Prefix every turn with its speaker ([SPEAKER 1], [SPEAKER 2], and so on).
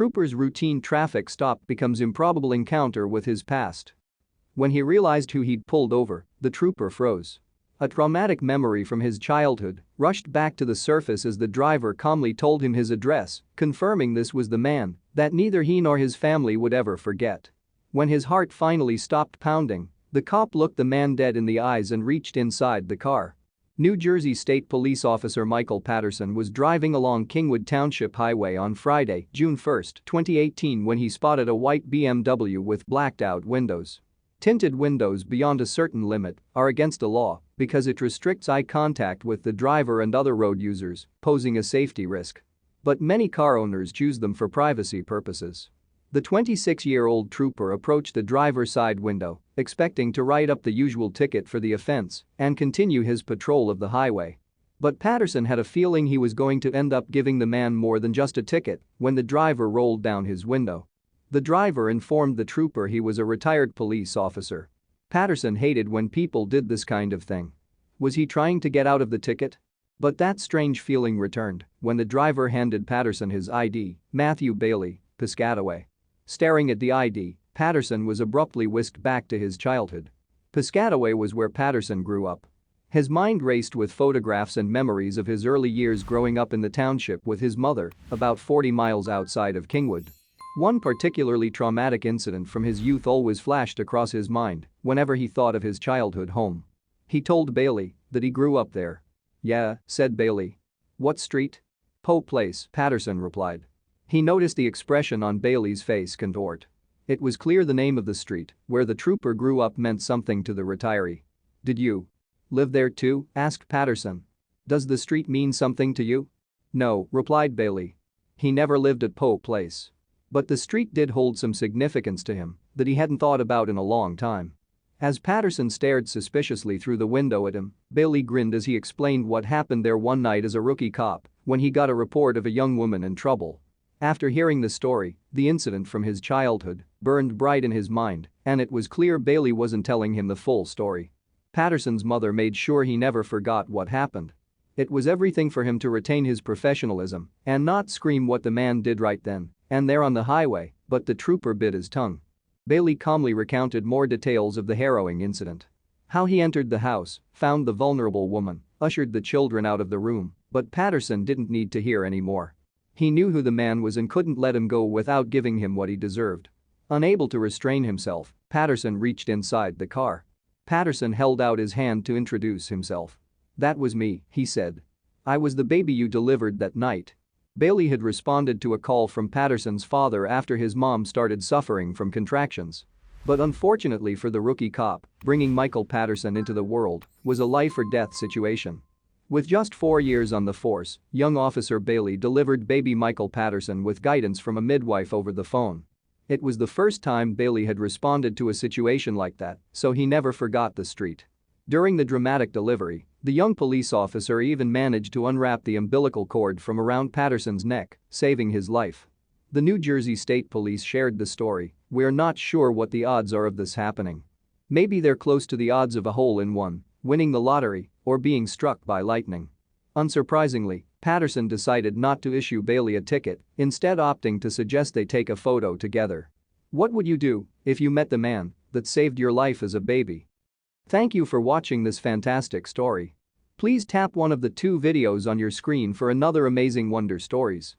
[SPEAKER 1] trooper's routine traffic stop becomes improbable encounter with his past. When he realized who he'd pulled over, the trooper froze. A traumatic memory from his childhood rushed back to the surface as the driver calmly told him his address, confirming this was the man that neither he nor his family would ever forget. When his heart finally stopped pounding, the cop looked the man dead in the eyes and reached inside the car. New Jersey State Police Officer Michael Patterson was driving along Kingwood Township Highway on Friday, June 1, 2018 when he spotted a white BMW with blacked-out windows. Tinted windows beyond a certain limit are against the law because it restricts eye contact with the driver and other road users, posing a safety risk. But many car owners choose them for privacy purposes. The 26-year-old trooper approached the driver's side window, expecting to write up the usual ticket for the offense and continue his patrol of the highway. But Patterson had a feeling he was going to end up giving the man more than just a ticket when the driver rolled down his window. The driver informed the trooper he was a retired police officer. Patterson hated when people did this kind of thing. Was he trying to get out of the ticket? But that strange feeling returned when the driver handed Patterson his ID, Matthew Bailey, Piscataway. Staring at the ID, Patterson was abruptly whisked back to his childhood. Piscataway was where Patterson grew up. His mind raced with photographs and memories of his early years growing up in the township with his mother, about 40 miles outside of Kingwood. One particularly traumatic incident from his youth always flashed across his mind whenever he thought of his childhood home. He told Bailey that he grew up there. "Yeah," said Bailey. "What street?" "Poe Place," Patterson replied. He noticed the expression on Bailey's face contort. It was clear the name of the street where the trooper grew up meant something to the retiree. "Did you live there too?" asked Patterson. "Does the street mean something to you?" "No," replied Bailey. He never lived at Poe Place. But the street did hold some significance to him that he hadn't thought about in a long time. As Patterson stared suspiciously through the window at him, Bailey grinned as he explained what happened there one night as a rookie cop when he got a report of a young woman in trouble. After hearing the story, the incident from his childhood burned bright in his mind, and it was clear Bailey wasn't telling him the full story. Patterson's mother made sure he never forgot what happened. It was everything for him to retain his professionalism and not scream what the man did right then and there on the highway, but the trooper bit his tongue. Bailey calmly recounted more details of the harrowing incident. How he entered the house, found the vulnerable woman, ushered the children out of the room, but Patterson didn't need to hear any more. He knew who the man was and couldn't let him go without giving him what he deserved. Unable to restrain himself, Patterson reached inside the car. Patterson held out his hand to introduce himself. "That was me," he said. "I was the baby you delivered that night." Bailey had responded to a call from Patterson's father after his mom started suffering from contractions. But unfortunately for the rookie cop, bringing Michael Patterson into the world was a life-or-death situation. With just 4 years on the force, young Officer Bailey delivered baby Michael Patterson with guidance from a midwife over the phone. It was the first time Bailey had responded to a situation like that, so he never forgot the street. During the dramatic delivery, the young police officer even managed to unwrap the umbilical cord from around Patterson's neck, saving his life. The New Jersey State Police shared the story. "We're not sure what the odds are of this happening. Maybe they're close to the odds of a hole-in-one, winning the lottery, or being struck by lightning." Unsurprisingly, Patterson decided not to issue Bailey a ticket, instead opting to suggest they take a photo together. What would you do if you met the man that saved your life as a baby? Thank you for watching this fantastic story. Please tap one of the 2 videos on your screen for another amazing Wonder Stories.